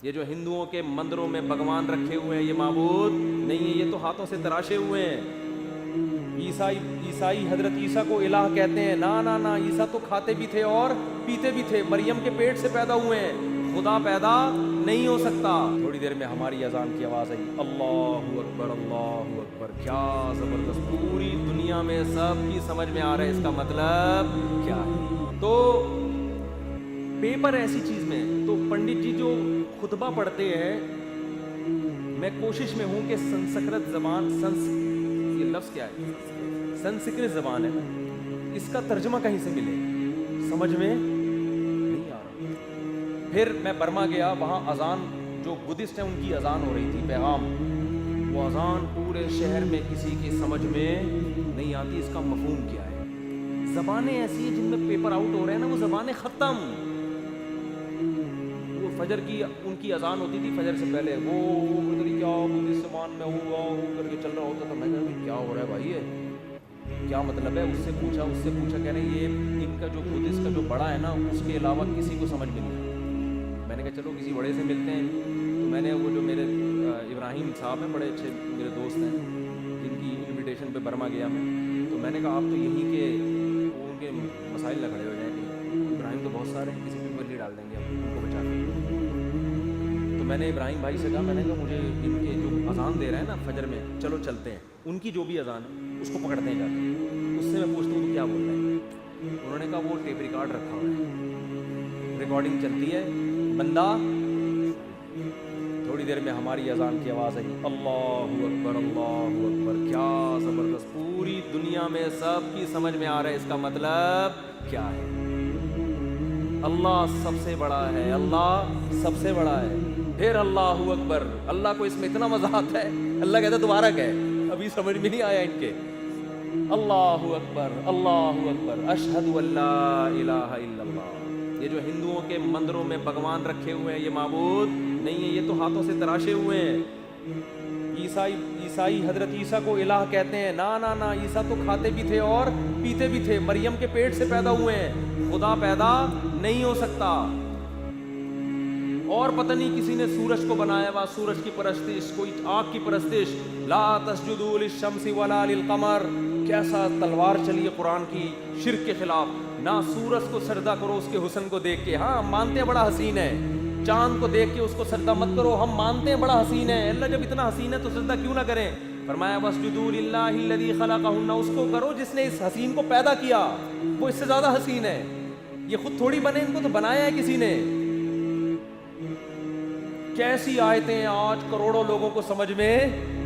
یہ جو ہندوؤں کے مندروں میں بھگوان رکھے ہوئے ہیں یہ معبود نہیں ہے، یہ تو ہاتھوں سے تراشے ہوئے ہیں۔ عیسائی حضرت عیسیٰ کو الہ کہتے ہیں، نا عیسیٰ تو کھاتے بھی تھے اور پیتے بھی تھے، مریم کے پیٹ سے پیدا ہوئے ہیں، خدا پیدا نہیں ہو سکتا۔ تھوڑی دیر میں ہماری اذان کی آواز آئی، اللہ اکبر اللہ اکبر، کیا زبردست، پوری دنیا میں سب کی سمجھ میں آ رہا ہے اس کا مطلب کیا ہے۔ تو پیپر ایسی چیز میں تو پنڈت جی جو خطبہ پڑھتے ہیں، میں کوشش میں ہوں کہ سنسکرت زبان، یہ لفظ کیا ہے، سنسکرت زبان ہے، اس کا ترجمہ کہیں سے ملے، سمجھ میں نہیں آ رہا۔ پھر میں برما گیا، وہاں اذان، جو بدھسٹ ہیں ان کی اذان ہو رہی تھی، پیغام، وہ اذان پورے شہر میں کسی کی سمجھ میں نہیں آتی اس کا مفہوم کیا ہے۔ زبانیں ایسی ہیں جن میں پیپر آؤٹ ہو رہے ہیں نا، وہ زبانیں ختم۔ وہ فجر کی ان کی اذان ہوتی تھی فجر سے پہلے، وہ ادھر کیا بدھسمان میں ہوا کر کے چل رہا ہوتا تھا، میں کہا کیا ہو رہا ہے بھائی، یہ کیا مطلب ہے؟ اس سے پوچھا کہہ رہے ہیں یہ ان کا جو بدھسٹ کا جو بڑا ہے نا اس کے علاوہ کسی کو سمجھ میں نہیں آتا۔ میں نے کہا چلو کسی بڑے سے ملتے ہیں، تو میں نے وہ جو میرے ابراہیم صاحب ہیں، بڑے اچھے میرے دوست ہیں، جن کی انویٹیشن پہ برما گیا میں، تو میں نے کہا آپ تو یہیں کے ان کے مسائل نہ کھڑے ہو جائیں کہ ابراہیم تو بہت سارے ہیں، کسی پہ بلی ڈال دیں گے آپ ان کو بچا کے۔ تو میں نے ابراہیم بھائی سے کہا، میں نے کہا مجھے ان کے جو اذان دے رہے ہیں نا فجر میں، چلو چلتے ہیں، ان کی جو بھی اذان ہے اس کو پکڑتے ہیں جا کے، اس سے میں پوچھتا ہوں کیا بول رہے ہیں۔ انہوں نے کہا وہ ٹیپ ریکارڈ رکھا ہوا ہے، ریکارڈنگ چلتی ہے، بندہ۔ تھوڑی دیر میں ہماری اذان کی آواز آئی، اللہ اکبر اللہ اکبر، کیا زبردست، پوری دنیا میں سب کی سمجھ میں آ رہا ہے اس کا مطلب کیا ہے۔ اللہ سب سے بڑا ہے، اللہ سب سے بڑا ہے۔ پھر اللہ اکبر، اللہ کو اس میں اتنا مزہ آتا ہے، اللہ کہتا ہے دوبارہ کہے، ابھی سمجھ میں نہیں آیا ان کے، اللہ اکبر اشہد ان لا الہ الا اللہ۔ یہ جو ہندوؤں کے مندروں میں بھگوان رکھے ہوئے ہیں یہ معبود نہیں ہے، یہ تو ہاتھوں سے تراشے ہوئے ہیں۔ عیسائی حضرت عیسیٰ کو الہ کہتے ہیں، نا عیسیٰ تو کھاتے بھی تھے اور پیتے بھی تھے، مریم کے پیٹ سے پیدا ہوئے ہیں، خدا پیدا نہیں ہو سکتا۔ اور پتہ نہیں کسی نے سورج کو بنایا ہوا، سورج کی پرستش، کوئی آگ کی پرستش، لا تسجدوا للشمس ولا للقمر، کیسا تلوار چلی ہے قرآن کی شرک کے خلاف، نہ سورج کو سجدہ کرو اس کے حسن کو دیکھ کے، ہاں مانتے ہیں بڑا حسین ہے، چاند کو دیکھ کے اس کو سجدہ مت کرو، ہم مانتے ہیں بڑا حسین ہے، اللہ جب اتنا حسین ہے تو سجدہ کیوں نہ کریں؟ فرمایا واسجدوا للہ الذی خلقہن، اس کو کرو جس نے اس حسین کو پیدا کیا، وہ اس سے زیادہ حسین ہے، یہ خود تھوڑی بنے، ان کو تو بنایا ہے کسی نے۔ کیسی آیتیں آج کروڑوں لوگوں کو سمجھ میں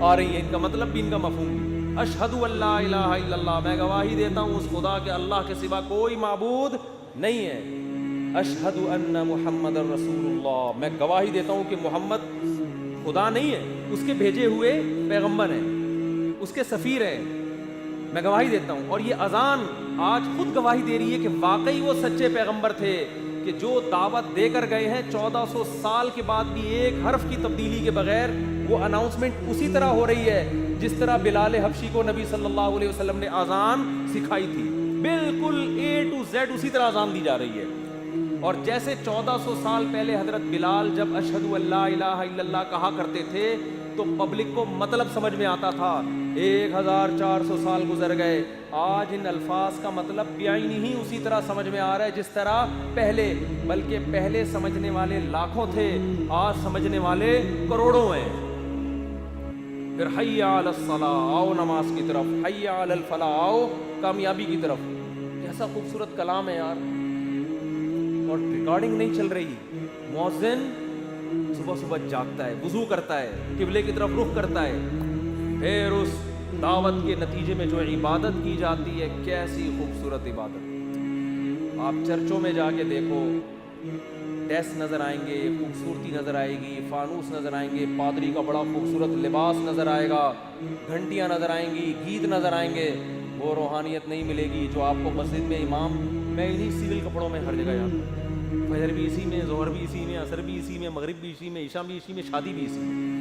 آ رہی ہیں، ان کا مطلب بھی ان کا مفہوم بھی۔ اشہد ان لا الہ الا اللہ، میں گواہی دیتا ہوں اس خدا کے اللہ کے سوا کوئی معبود نہیں ہے۔ اشہد ان محمد رسول اللہ، میں گواہی دیتا ہوں کہ محمد خدا نہیں ہے، اس کے بھیجے ہوئے پیغمبر ہیں، اس کے سفیر ہیں، میں گواہی دیتا ہوں۔ اور یہ اذان آج خود گواہی دے رہی ہے کہ واقعی وہ سچے پیغمبر تھے، کہ جو دعوت دے کر گئے ہیں 1400 سال کے بعد بھی ایک حرف کی تبدیلی کے بغیر وہ اناؤنسمنٹ اسی طرح ہو رہی ہے جس طرح بلال حبشی کو نبی صلی اللہ علیہ وسلم نے اذان سکھائی تھی، بالکل A to Z اسی طرح اذان دی جا رہی ہے۔ اور جیسے 1400 سال پہلے حضرت بلال جب اشہد ان لا الہ الا اللہ کہا کرتے تھے تو پبلک کو مطلب سمجھ میں آتا تھا، 1400 سال گزر گئے، آج ان الفاظ کا مطلب بعینی ہی اسی طرح سمجھ میں آ رہا ہے جس طرح پہلے، بلکہ پہلے سمجھنے والے لاکھوں تھے، آج سمجھنے والے کروڑوں ہیں۔ پھر حی علی الصلاۃ، آؤ نماز کی طرف، حی علی الفلاح، آؤ کامیابی کی طرف۔ کیسا خوبصورت کلام ہے یار، اور ریکارڈنگ نہیں چل رہی، مؤذن صبح صبح جاگتا ہے، وضو کرتا ہے، قبلے کی طرف رخ کرتا ہے، پھر اس دعوت کے نتیجے میں جو عبادت کی جاتی ہے، کیسی خوبصورت عبادت۔ آپ چرچوں میں جا کے دیکھو، ڈیسک نظر آئیں گے، خوبصورتی نظر آئے گی، فانوس نظر آئیں گے، پادری کا بڑا خوبصورت لباس نظر آئے گا، گھنٹیاں نظر آئیں گی، گیت نظر آئیں گے، وہ روحانیت نہیں ملے گی جو آپ کو مسجد میں امام، میں انہی سول کپڑوں میں ہر جگہ جاتا ہوں، فجر بھی اسی میں، ظہر بھی اسی میں، عصر بھی اسی میں، مغرب بھی اسی میں، عشاء بھی اسی میں، شادی بھی اسی میں۔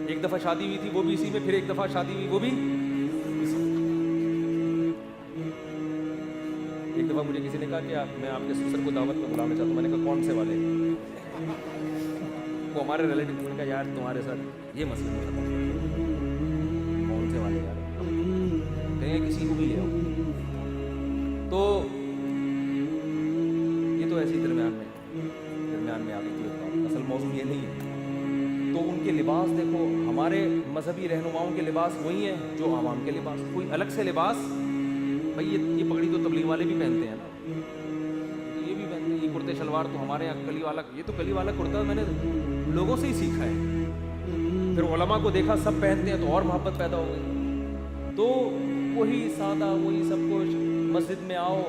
ایک دفعہ شادی ہوئی تھی وہ بھی اسی میں، پھر ایک دفعہ شادی ہوئی وہ بھی، ایک دفعہ مجھے کسی نے کہا کہ میں آپ کے سسر کو دعوت میں بلانا چاہتا ہوں. میں نے کہا کون سے والے؟ وہ ہمارے ریلیٹیو نے کہا یار تمہارے ساتھ یہ مسئلہ نہیں ختم. کون سے والے یار؟ کہیں کسی کو بھی لے آؤ. تو یہ تو ایسی درمیان میں آ گئی تھی. اصل موضوع یہ نہیں ہے. تو ان کے لباس دیکھو, ہمارے مذہبی رہنماؤں کے لباس وہی ہیں جو عوام کے لباس. کوئی الگ سے لباس, بھائی یہ پگڑی تو تبلیغ والے بھی پہنتے ہیں نا, یہ بھی پہنتے ہیں. یہ کرتے شلوار تو ہمارے یہاں کلی والا, یہ تو کلی والا کرتا میں نے لوگوں سے ہی سیکھا ہے. پھر علماء کو دیکھا سب پہنتے ہیں تو اور محبت پیدا ہو گئی. تو وہی سادہ وہی سب کچھ. مسجد میں آؤ,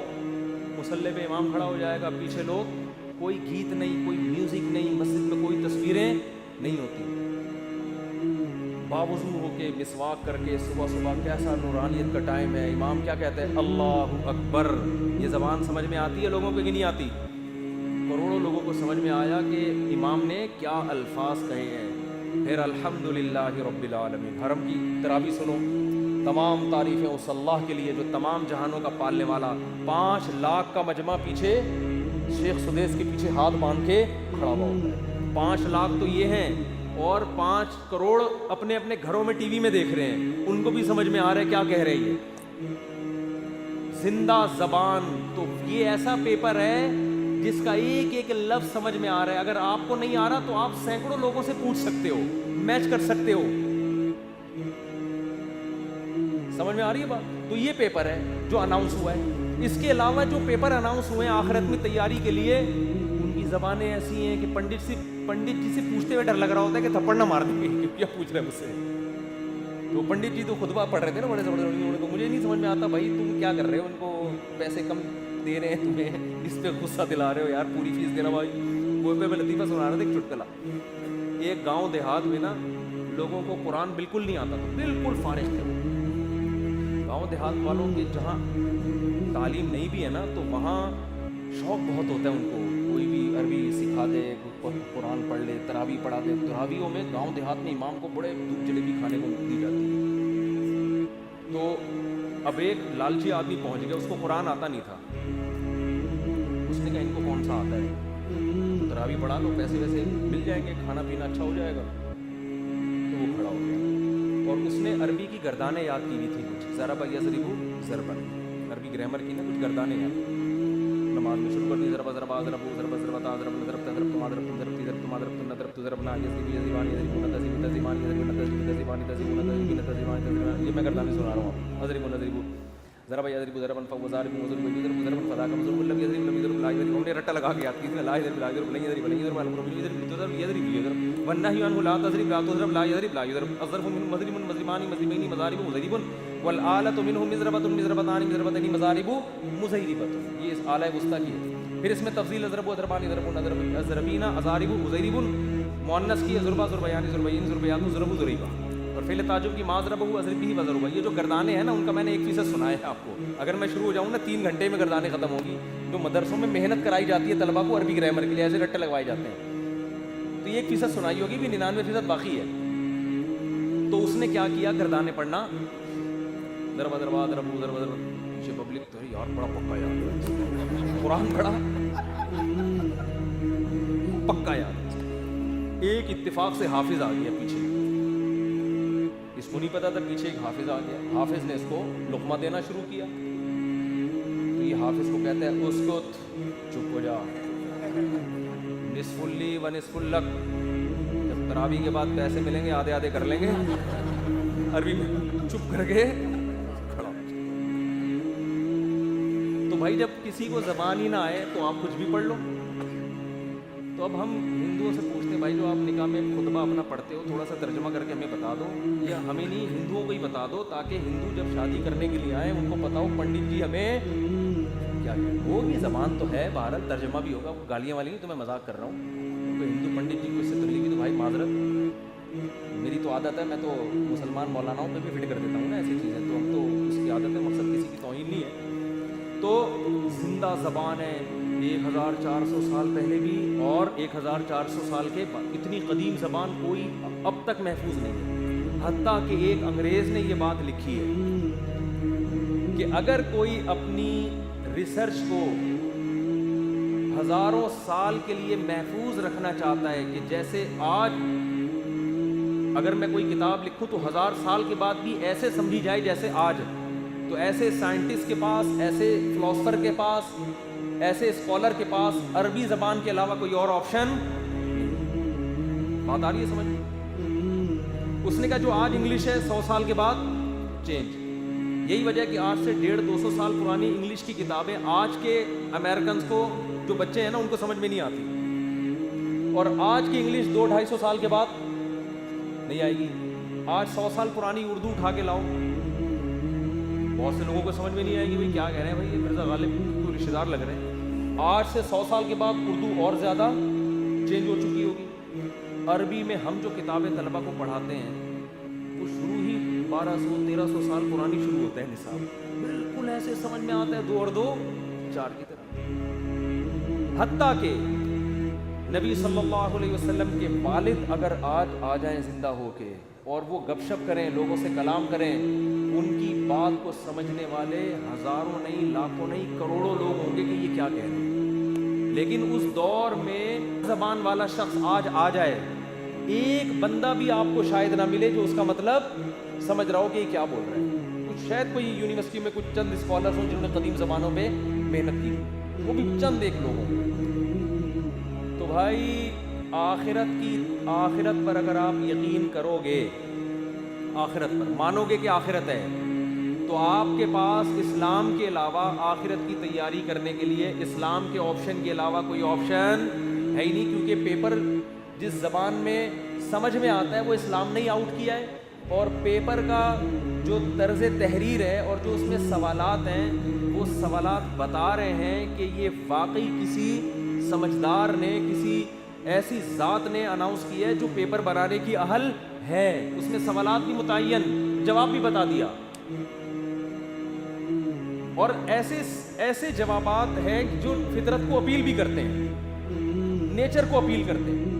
مصلی پہ امام کھڑا ہو جائے گا, پیچھے لوگ, کوئی گیت نہیں, کوئی میوزک نہیں, مسجد میں کوئی تصویریں نہیں ہوتی. باوضو ہو کے مسواک کر کے صبح صبح, کیسا نورانیت کا ٹائم ہے. امام کیا کہتے ہیں؟ اللہ اکبر. یہ زبان سمجھ میں آتی ہے لوگوں کو کہ نہیں آتی؟ کروڑوں لوگوں کو سمجھ میں آیا کہ امام نے کیا الفاظ کہے ہیں. پھر الحمدللہ رب العالمین. حرم کی تراویح سنو, تمام تعریفیں اس اللہ کے لیے جو تمام جہانوں کا پالنے والا. 5 لاکھ کا مجمع پیچھے شیخ سدیس کے پیچھے ہاتھ باندھ کے کھڑا ہوا ہوتا ہے. 5 لاکھ تو یہ ہیں, اور 5 کروڑ اپنے اپنے گھروں میں ٹی وی میں دیکھ رہے ہیں. ان کو بھی سمجھ میں آ رہا ہے کیا کہہ رہے ہیں. زندہ زبان. تو یہ ایسا پیپر ہے جس کا ایک ایک لفظ سمجھ میں آ رہا ہے. اگر آپ کو نہیں آ رہا تو آپ سینکڑوں لوگوں سے پوچھ سکتے ہو, میچ کر سکتے ہو. سمجھ میں آ رہی ہے بات؟ تو یہ پیپر ہے جو اناؤنس ہوا ہے. اس کے علاوہ جو پیپر اناؤنس ہوئے ہیں آخرت میں تیاری کے لیے, ان کی زبانیں ایسی ہیں کہ پنڈت جی سے پوچھتے ہوئے ڈر لگ رہا ہوتا ہے کہ تھپڑ نہ مار دیں گے, کیا پوچھ رہے ہیں مجھ سے. تو پنڈت جی تو خطبہ پڑھ رہے تھے نا بڑے سے بڑے, تو مجھے نہیں سمجھ میں آتا بھائی تم کیا کر رہے ہو, ان کو پیسے کم دے رہے ہیں تمہیں, اس پہ غصہ دلا رہے ہو یار, پوری فیس دینا بھائی. وہ پہ میں لطیفہ سنا رہا تھا ایک چٹکلا. ایک گاؤں دیہات میں نا لوگوں کو قرآن بالکل نہیں آتا تھا, بالکل فارغ تھے. گاؤں دیہات والوں کے جہاں تعلیم نہیں بھی ہے نا, تو وہاں شوق بہت ہوتا ہے ان کو, کوئی بھی عربی سکھا دے, قرآن پڑھ لے, تراویح پڑھا دے. تراویحوں میں گاؤں دیہات میں امام کو بڑے دودھ جلیبی کھانے کو دی جاتی ہے. تو اب ایک لالچی آدمی پہنچ گیا, اس کو قرآن آتا نہیں تھا. اس نے کہا ان کو کون سا آتا ہے, تو تراویح پڑھا لو, پیسے ویسے مل جائیں گے, کھانا پینا اچھا ہو جائے گا. تو وہ کھڑا ہو گیا اور اس نے عربی کی گردانیں یاد کی ہوئی تھی کچھ. ضرب یضرب ضربن, عربی گرامر کی نا کچھ گردانیں یاد. نماز میں شروع کر دی, ضرب ضرب ضرب ضرب ضرب ضرب ضرب ضرب تما ضرب ضرب ضرب تما ضرب ضرب ضربنا یضرب یضربان یضربون تضرب تضربان یضربون تضرب تضربان تضربون تضربین تضربان تضربان. یہ میں گردانیں سنا رہا ہوں. ضرب ضرب ضرب یضرب ضربا فوزارب وضرب یضرب ضربا فذاك مضرب لم یضرب لم یضرب لا یضرب. ہم نے رٹا لگا کے یاد کی تھی, لا یضرب لا یضرب لن یضرب لن یضرب الامر یضرب تضرب یضرب یضرب والنهي عنه لا تضرب لا تضرب لا يضرب لا يضرب. الظرف من مضرب مضربان مضربين مضارب مضرب والآلة منه مضربة مضربتان مضربتين مضارب مضربة. یہ اس آلہ وسطی کی ہے. پھر اس میں تفضیل اضرب و اضربان اضرب اضرب اضربین اضارب مضرب, مؤنث کی ضربہ ضربیان ضربین ضربیات ضرب ضریبہ, اور فعل تعجب کی ما ضربہ اضرب بھی وضربہ. یہ جو گردانیں ہیں نا ان کا میں نے 1% سنا ہے آپ کو. اگر میں شروع ہو جاؤں نا 3 گھنٹے میں گردانیں ختم ہوں گی. جو مدرسوں میں محنت کرائی جاتی ہے طلبہ کو عربی گرامر کے لیے, ایسے رٹے لگوائے جاتے ہیں, تو یہ 1% سنائی ہوگی, بھی 99% باقی ہے. تو اس نے کیا کیا, گردانیں پڑھنا, ضرب ضرب ضرب ضرب ضرب. پیچھے پبلک تو یار بڑا پکا یار, قرآن پڑھا پکا یار. ایک اتفاق سے حافظ آ گیا پیچھے, اس کو نہیں پتا تھا پیچھے ایک حافظ آ گیا. حافظ نے اس کو لقمہ دینا شروع کیا. تو یہ حافظ کو کہتا ہے اسکت, چپ ہو جا, نصف لی و نصف لک. جب تراویح کے بعد پیسے ملیں گے آدھے آدھے کر لیں گے. عربی میں چپ کر کے کھڑا. تو بھائی جب کسی کو زبان ہی نہ آئے تو آپ کچھ بھی پڑھ لو. تو اب ہم ہندوؤں سے پوچھتے ہیں بھائی جو آپ نکاح میں خطبہ اپنا پڑھتے ہو تھوڑا سا ترجمہ کر کے ہمیں بتا دو, یا ہمیں نہیں ہندوؤں کو ہی بتا دو, تاکہ ہندو جب شادی کرنے کے لیے آئیں ان کو پتا ہو پنڈت جی ہمیں کیا کیا. وہ بھی زبان تو ہے, بہرحال ترجمہ بھی ہوگا, گالیاں والی نہیں, تو میں مذاق کر رہا ہوں. تو ہندو پنڈت جی کو اس سے تکلیف ہے تو بھائی معذرت, میری تو عادت ہے, میں تو مسلمان مولاناؤں پہ بھی فٹ کر دیتا ہوں نا ایسی چیزیں, تو ہم تو اس کی عادت ہے, مقصد کسی کی توہین نہیں ہے. تو زندہ زبان ہے, 1400 سال پہلے بھی اور 1400 سال کے بعد. اتنی قدیم زبان کوئی اب تک محفوظ نہیں ہے. حتیٰ کہ ایک انگریز نے یہ بات لکھی ہے کہ اگر کوئی اپنی ریسرچ کو ہزاروں سال کے لیے محفوظ رکھنا چاہتا ہے کہ جیسے آج اگر میں کوئی کتاب لکھوں تو 1000 سال کے بعد بھی ایسے سمجھی جائے جیسے آج. تو ایسے سائنٹسٹ کے پاس, ایسے فلاسفر کے پاس, ایسے اسکالر کے پاس عربی زبان کے علاوہ کوئی اور آپشن. بات آ رہی ہے سمجھ؟ اس نے کہا جو آج انگلش ہے 100 سال کے بعد چینج. یہی وجہ ہے کہ آج سے 150-200 سال پرانی انگلش کی کتابیں آج کے امریکنز کو, جو بچے ہیں نا, ان کو سمجھ میں نہیں آتی. اور آج کی انگلش 200-250 سال کے بعد نہیں آئے گی. آج 100 سال پرانی اردو اٹھا کے لاؤ, بہت سے لوگوں کو سمجھ میں نہیں آئے گی بھائی کیا کہہ رہے ہیں, بھائی یہ مرزا غالب کو رشتہ دار لگ رہے ہیں. آج سے 100 سال کے بعد اردو اور زیادہ چینج ہو چکی ہوگی. عربی میں ہم جو کتابیں طلبہ کو پڑھاتے ہیں وہ شروع ہی 1200-1300 سال پرانی شروع ہوتا ہے نصاب. بالکل ایسے سمجھ میں آتا ہے 2 اور 2 4 کی طرح. حتیٰ کہ نبی صلی اللہ علیہ وسلم کے والد اگر آج آ جائیں زندہ ہو کے اور وہ گپ شپ کریں, لوگوں سے کلام کریں, ان کی بات کو سمجھنے والے ہزاروں نہیں, لاکھوں نہیں, کروڑوں لوگ ہوں گے کہ یہ کیا کہہ رہے ہیں. لیکن اس دور میں زبان والا شخص آج آ جائے, ایک بندہ بھی آپ کو شاید نہ ملے جو اس کا مطلب سمجھ رہا ہو کہ یہ کیا بول رہا ہے. کچھ شاید کوئی یونیورسٹی میں کچھ چند اسکالرز ہوں جنہوں نے قدیم زبانوں پہ محنت کی, وہ بھی چند ایک لوگ ہوں. تو بھائی آخرت پر اگر آپ یقین کرو گے, آخرت پر مانو گے کہ آخرت ہے, تو آپ کے پاس اسلام کے علاوہ آخرت کی تیاری کرنے کے لیے اسلام کے آپشن کے علاوہ کوئی آپشن ہے ہی نہیں. کیونکہ پیپر جس زبان میں سمجھ میں آتا ہے وہ اسلام نے ہی آؤٹ کیا ہے, اور پیپر کا جو طرز تحریر ہے اور جو اس میں سوالات ہیں وہ سوالات بتا رہے ہیں کہ یہ واقعی کسی سمجھدار نے, کسی ایسی ذات نے اناؤنس کیا ہے جو پیپر بنانے کی اہل ہے. اس میں سوالات بھی متعین, جواب بھی بتا دیا, اور ایسے جوابات ہیں جو فطرت کو اپیل بھی کرتے ہیں, نیچر کو اپیل کرتے ہیں.